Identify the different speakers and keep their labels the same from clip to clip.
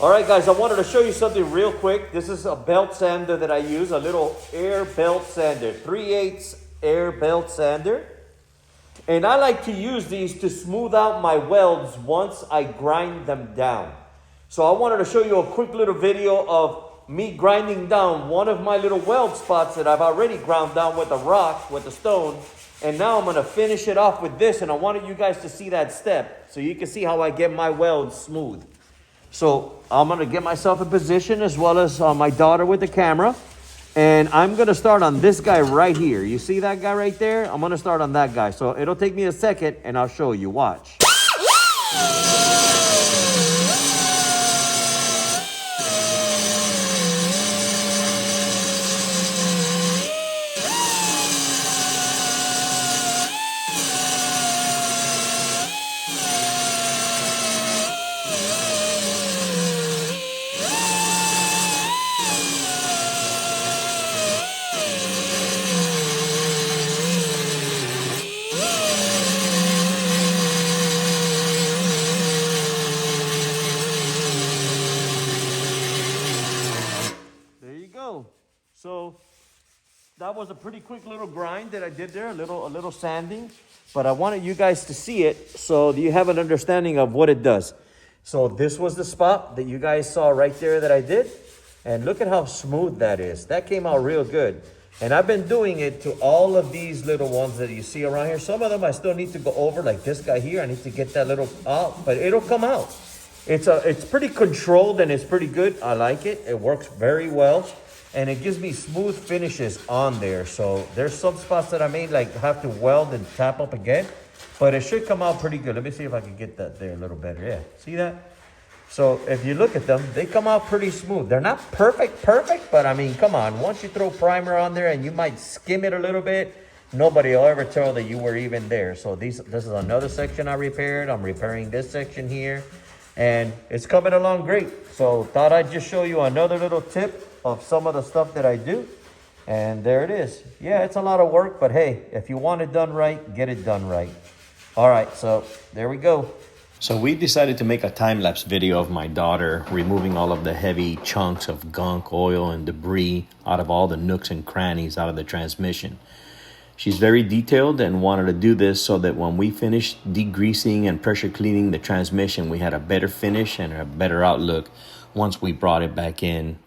Speaker 1: All right, guys, I wanted to show you something real quick. This is a belt sander that I use, a little air belt sander, 3/8 air belt sander. And I like to use these to smooth out my welds once I grind them down. So I wanted to show you a quick little video of me grinding down one of my little weld spots that I've already ground down with a rock, with a stone. And now I'm going to finish it off with this, and I wanted you guys to see that step so you can see how I get my welds smooth. So I'm going to get myself in position as well as my daughter with the camera. And I'm going to start on this guy right here. You see that guy right there? I'm going to start on that guy. So it'll take me a second and I'll show you. Watch. So that was a pretty quick little grind that I did there, a little sanding, but I wanted you guys to see it so you have an understanding of what it does. So this was the spot that you guys saw right there that I did, and look at how smooth that is. That came out real good. And I've been doing it to all of these little ones that you see around here. Some of them I still need to go over, like this guy here. I need to get that little out, but it'll come out. It's pretty controlled and it's pretty good. I like it. It works very well. And it gives me smooth finishes on there. So there's some spots that I may like have to weld and tap up again, but it should come out pretty good. Let me see if I can get that there a little better. Yeah, see that? So if you look at them, they come out pretty smooth. They're not perfect, but I mean, come on. Once you throw primer on there and you might skim it a little bit, nobody will ever tell that you were even there. So this is another section I repaired. I'm repairing this section here, and it's coming along great. So thought I'd just show you another little tip of some of the stuff that I do. And there it is. Yeah, it's a lot of work, but hey, if you want it done right, get it done right. All right, so there we go.
Speaker 2: So we decided to make a time-lapse video of my daughter removing all of the heavy chunks of gunk, oil, and debris out of all the nooks and crannies out of the transmission. She's very detailed and wanted to do this so that when we finished degreasing and pressure cleaning the transmission, we had a better finish and a better outlook once we brought it back in.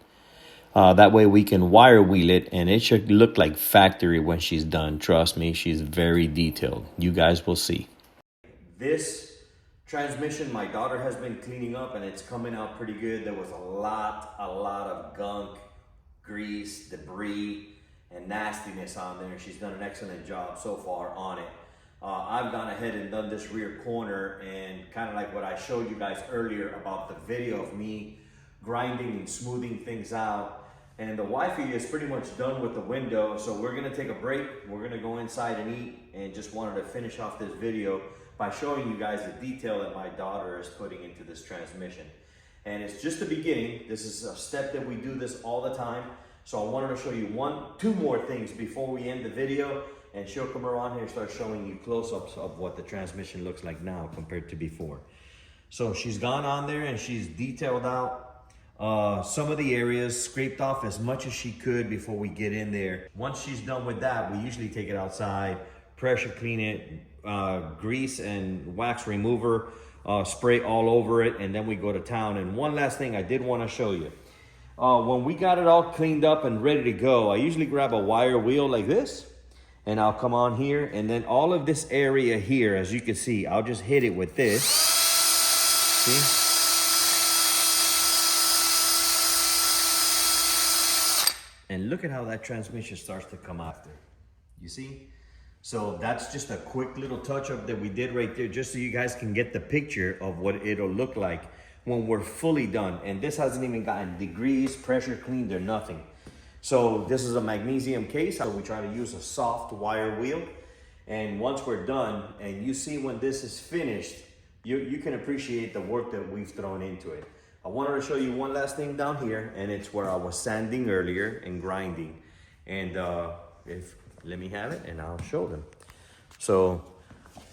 Speaker 2: That way we can wire wheel it, and it should look like factory when she's done. Trust me, she's very detailed. You guys will see.
Speaker 1: This transmission my daughter has been cleaning up, and it's coming out pretty good. There was a lot of gunk, grease, debris, and nastiness on there, and she's done an excellent job so far on it. I've gone ahead and done this rear corner, and kind of like what I showed you guys earlier about the video of me grinding and smoothing things out. And the wifey is pretty much done with the window, so we're gonna take a break. We're gonna go inside and eat, and just wanted to finish off this video by showing you guys the detail that my daughter is putting into this transmission. And it's just the beginning. This is a step that we do this all the time. So I wanted to show you two more things before we end the video, and she'll come around here and start showing you close-ups of what the transmission looks like now compared to before. So she's gone on there and she's detailed out some of the areas, scraped off as much as she could before we get in there. Once she's done with that, we usually take it outside, pressure clean it, grease and wax remover, spray all over it, and then we go to town. And one last thing I did want to show you. When we got it all cleaned up and ready to go, I usually grab a wire wheel like this, and I'll come on here, and then all of this area here, as you can see, I'll just hit it with this. See? And look at how that transmission starts to come after. You see? So that's just a quick little touch up that we did right there, just so you guys can get the picture of what it'll look like when we're fully done. And this hasn't even gotten degreased, pressure cleaned, or nothing. So this is a magnesium case. So we try to use a soft wire wheel. And once we're done, and you see when this is finished, you can appreciate the work that we've thrown into it. I wanted to show you one last thing down here, and it's where I was sanding earlier and grinding. And let me have it and I'll show them. So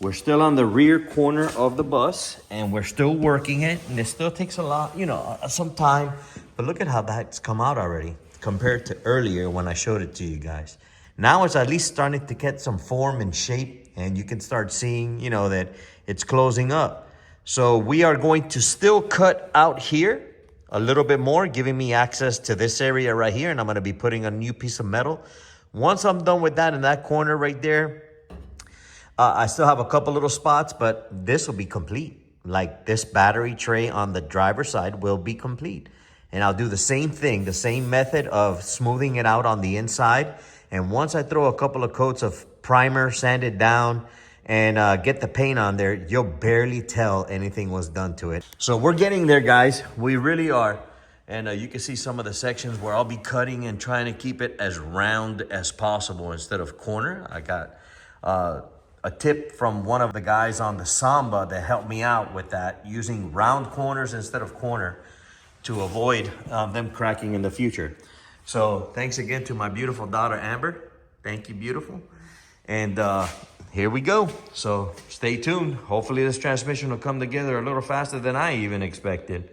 Speaker 2: We're still on the rear corner of the bus and we're still working it. And it still takes a lot, you know, some time. But look at how that's come out already compared to earlier when I showed it to you guys. Now it's at least starting to get some form and shape, and you can start seeing, you know, that it's closing up. So we are going to still cut out here a little bit more, giving me access to this area right here. And I'm going to be putting a new piece of metal. Once I'm done with that in that corner right there, I still have a couple little spots, but this will be complete. Like this battery tray on the driver's side will be complete. And I'll do the same thing, the same method of smoothing it out on the inside. And once I throw a couple of coats of primer, sand it down, and get the paint on there, you'll barely tell anything was done to it. So we're getting there, guys. We really are. And you can see some of the sections where I'll be cutting and trying to keep it as round as possible instead of corner. I got a tip from one of the guys on the Samba that helped me out with that, using round corners instead of corner to avoid them cracking in the future. So thanks again to my beautiful daughter, Amber. Thank you, beautiful. And here we go. So stay tuned. Hopefully this transmission will come together a little faster than I even expected.